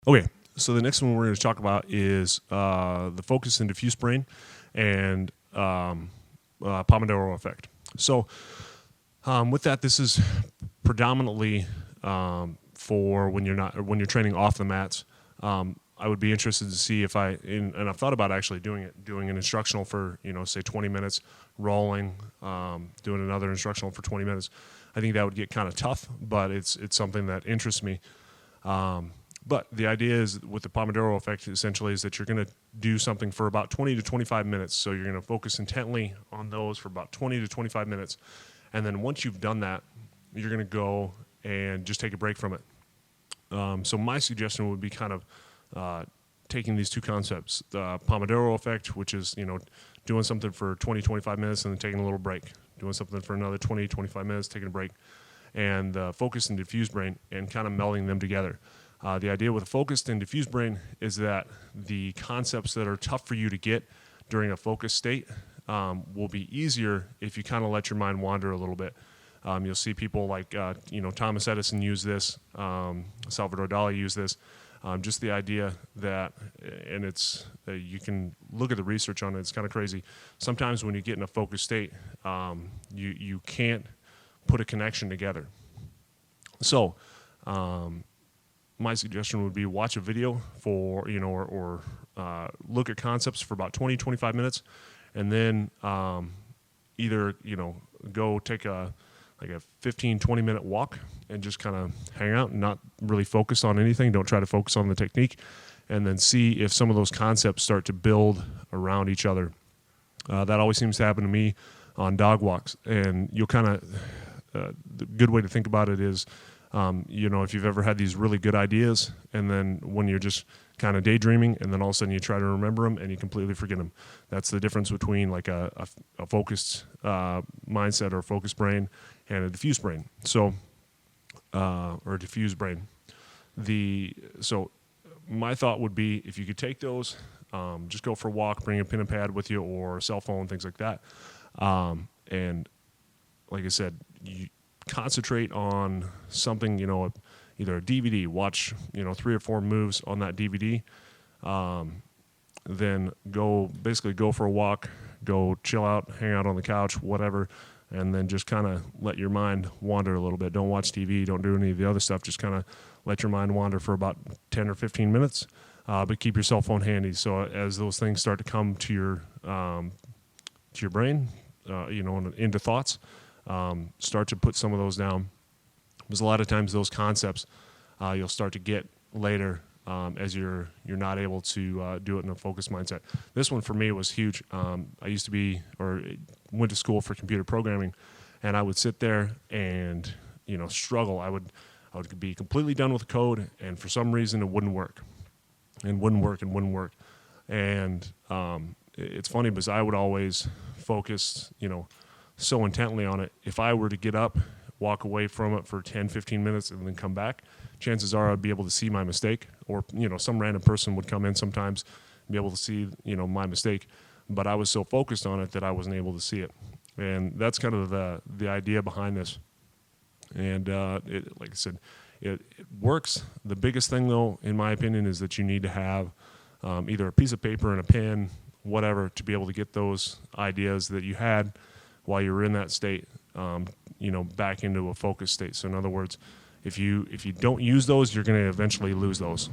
Okay, so the next one we're going to talk about is the focus and diffuse brain and Pomodoro effect. So with that, this is predominantly for when you're training off the mats. I would be interested to see if and I've thought about actually doing an instructional for, say 20 minutes, rolling, doing another instructional for 20 minutes. I think that would get kind of tough, but it's something that interests me. But the idea is with the Pomodoro effect essentially is that you're going to do something for about 20 to 25 minutes. So you're going to focus intently on those for about 20 to 25 minutes. And then once you've done that, you're going to go and just take a break from it. So my suggestion would be kind of taking these two concepts, the Pomodoro effect, which is, doing something for 20, 25 minutes and then taking a little break, doing something for another 20, 25 minutes, taking a break, and focus and diffuse brain and kind of melding them together. The idea with a focused and diffused brain is that the concepts that are tough for you to get during a focused state will be easier if you kind of let your mind wander a little bit. You'll see people like, Thomas Edison use this, Salvador Dali use this. Just the idea that, and it's, you can look at the research on it, it's kind of crazy. Sometimes when you get in a focused state, you can't put a connection together. So, my suggestion would be watch a video for, or look at concepts for about 20, 25 minutes, and then either, go take a 15, 20-minute walk and just kind of hang out and not really focus on anything. Don't try to focus on the technique, and then see if some of those concepts start to build around each other. That always seems to happen to me on dog walks, and you'll kind of, the good way to think about it is, if you've ever had these really good ideas and then when you're just kind of daydreaming and then all of a sudden you try to remember them and you completely forget them. That's the difference between like a focused mindset or a focused brain and a diffused brain. So, or a diffused brain. So my thought would be if you could take those, just go for a walk, bring a pen and pad with you or a cell phone, things like that. And like I said, you concentrate on something, either a DVD, watch, 3 or 4 moves on that DVD, then go for a walk, go chill out, hang out on the couch, whatever, and then just kind of let your mind wander a little bit. Don't watch TV, don't do any of the other stuff, just kind of let your mind wander for about 10 or 15 minutes, but keep your cell phone handy. So as those things start to come to your brain, into thoughts, start to put some of those down, because a lot of times those concepts you'll start to get later as you're not able to do it in a focused mindset. This one for me was huge. I used to be, or went to school for computer programming, and I would sit there and struggle. I would be completely done with the code, and for some reason it wouldn't work, and wouldn't work. And it's funny because I would always focus, so intently on it. If I were to get up, walk away from it for 10, 15 minutes and then come back, chances are I'd be able to see my mistake, or, some random person would come in sometimes and be able to see, my mistake. But I was so focused on it that I wasn't able to see it. And that's kind of the idea behind this. And like I said, it works. The biggest thing, though, in my opinion, is that you need to have either a piece of paper and a pen, whatever, to be able to get those ideas that you had while you were in that state, back into a focused state. So in other words, if you don't use those, you're going to eventually lose those.